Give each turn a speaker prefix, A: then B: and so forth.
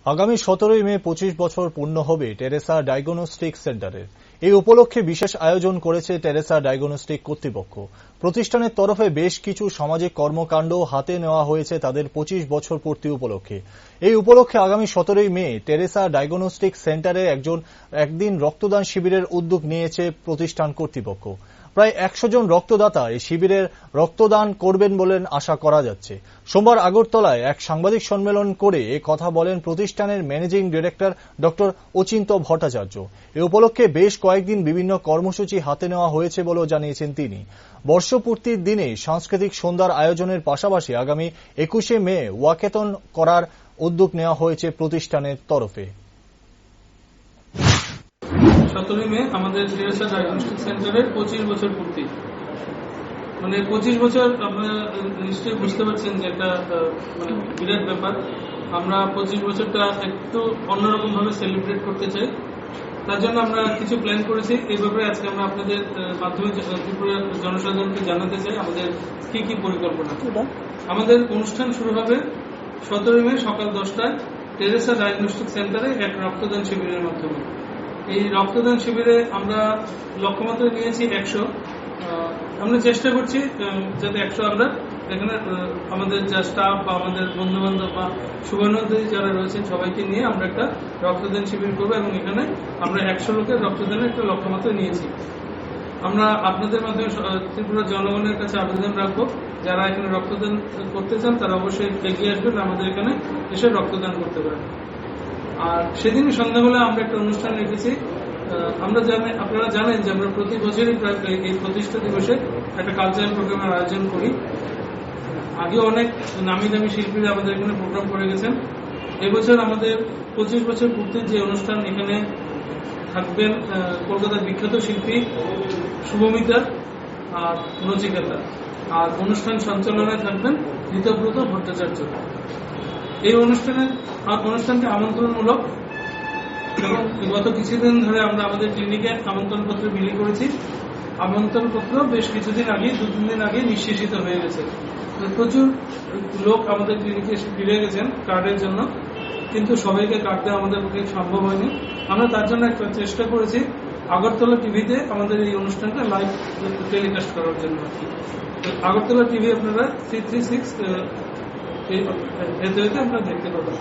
A: আগামী 17ই মে 25 বছর পূর্ণ হবে টেরেসা ডায়াগনস্টিক সেন্টারের। এই উপলক্ষে বিশেষ আয়োজন করেছে টেরেসা ডায়াগনস্টিক কর্তৃপক্ষ। প্রতিষ্ঠানের তরফে বেশ কিছু সামাজিক কর্মকাণ্ড হাতে নেওয়া হয়েছে তাদের 25 বছর পূর্তি উপলক্ষে। এই উপলক্ষে আগামী 17ই মে টেরেসা ডায়াগনস্টিক সেন্টারে একদিন রক্তদান শিবিরের উদ্যোগ নিয়েছে প্রতিষ্ঠান কর্তৃপক্ষ। প্রায় 100 জন রক্তদাতা এই শিবিরের রক্তদান করবেন বলে আশা করা যাচ্ছে। সোমবার আগরতলায় এক সাংবাদিক সম্মেলন করে এ কথা বলেন প্রতিষ্ঠানের managing director doctor Achinta Bhattacharya. এ উপলক্ষে বেশ কয়েকদিন বিভিন্ন কর্মসূচি হাতে নেওয়া হয়েছে বলেও জানিয়েছেন তিনি। বর্ষপূর্তির দিনে সাংস্কৃতিক সন্ধ্যার আয়োজনের পাশাপাশি আগামী 21শে মে ওয়াকেথন করার উদ্যোগ নেওয়া হয়েছে প্রতিষ্ঠানের তরফে।
B: 17 মে আমাদের টেরেসা ডায়াগনস্টিক সেন্টারের 25 বছর পূর্তি। মানে 25 বছর আপনারা নিশ্চয়ই বুঝতে পারছেন যে একটা বিরাট ব্যাপার। আমরা 25 বছরটা একটু অন্যরকম ভাবে সেলিব্রেট করতে চাই। তার জন্য আমরা কিছু প্ল্যান করেছি। এই ব্যাপারে আজকে আমরা আপনাদের মাধ্যমে ত্রিপুরার জনসাধারণকে জানাতে চাই আমাদের কি কি পরিকল্পনা। আমাদের অনুষ্ঠান শুরু হবে 17 মে সকাল 10টায় টেরেসা ডায়াগনস্টিক সেন্টারে এক রক্তদান শিবিরের মাধ্যমে। এই রক্তদান শিবিরে আমরা লক্ষ্যমাত্রা নিয়েছি 100। আমরা চেষ্টা করছি যাতে 100 আমরা এখানে আমাদের যা স্টাফ বা আমাদের বন্ধু বান্ধব বা শুভানুধ্যায়ী যারা রয়েছেন সবাইকে নিয়ে আমরা একটা রক্তদান শিবির করবো এবং এখানে আমরা 100 লোকের রক্তদানের একটা লক্ষ্যমাত্রা নিয়েছি। আমরা আপনাদের মাধ্যমে ত্রিপুরা জনগণের কাছে আবেদন রাখবো, যারা এখানে রক্তদান করতে চান তারা অবশ্যই এগিয়ে আসবেন, আমাদের এখানে এসে রক্তদান করতে পারেন। আর সেদিনই সন্ধ্যাবেলা আমরা একটা অনুষ্ঠান রেখেছি। আপনারা জানেন যে আমরা প্রতি বছরই প্রায় এই প্রতিষ্ঠা দিবসে একটা কালচারাল প্রোগ্রামের আয়োজন করি। আগে অনেক নামি দামি শিল্পীরা আমাদের এখানে প্রোগ্রাম করে গেছেন। এবছর আমাদের 25 বছর পূর্তির যে অনুষ্ঠান, এখানে থাকবেন কলকাতার বিখ্যাত শিল্পী শুভমিতা আর নচিকেতা, আর অনুষ্ঠান সঞ্চালনায় থাকবেন ঋতব্রত ভট্টাচার্য। এই অনুষ্ঠানটি আমন্ত্রণমূলক এবং গত কিছুদিন ধরে আমরা আমাদের ক্লিনিকে আমন্ত্রণপত্র বিলি করেছি। আমন্ত্রণপত্র বেশ কিছুদিন আগে 2-3 দিন আগে নিঃশেষিত হয়ে গেছে। প্রচুর লোক আমাদের ক্লিনিকে এসে ফিরে গেছেন কার্ডের জন্য, কিন্তু সবাইকে কার্ড দেওয়া আমাদের পক্ষে সম্ভব হয়নি। আমরা তার জন্য একটা চেষ্টা করেছি আগরতলা টিভিতে আমাদের এই অনুষ্ঠানটা লাইভ টেলিকাস্ট করার জন্য। আগরতলা টিভি আপনারা 336 এতে আপনারা দেখতে পাবেন।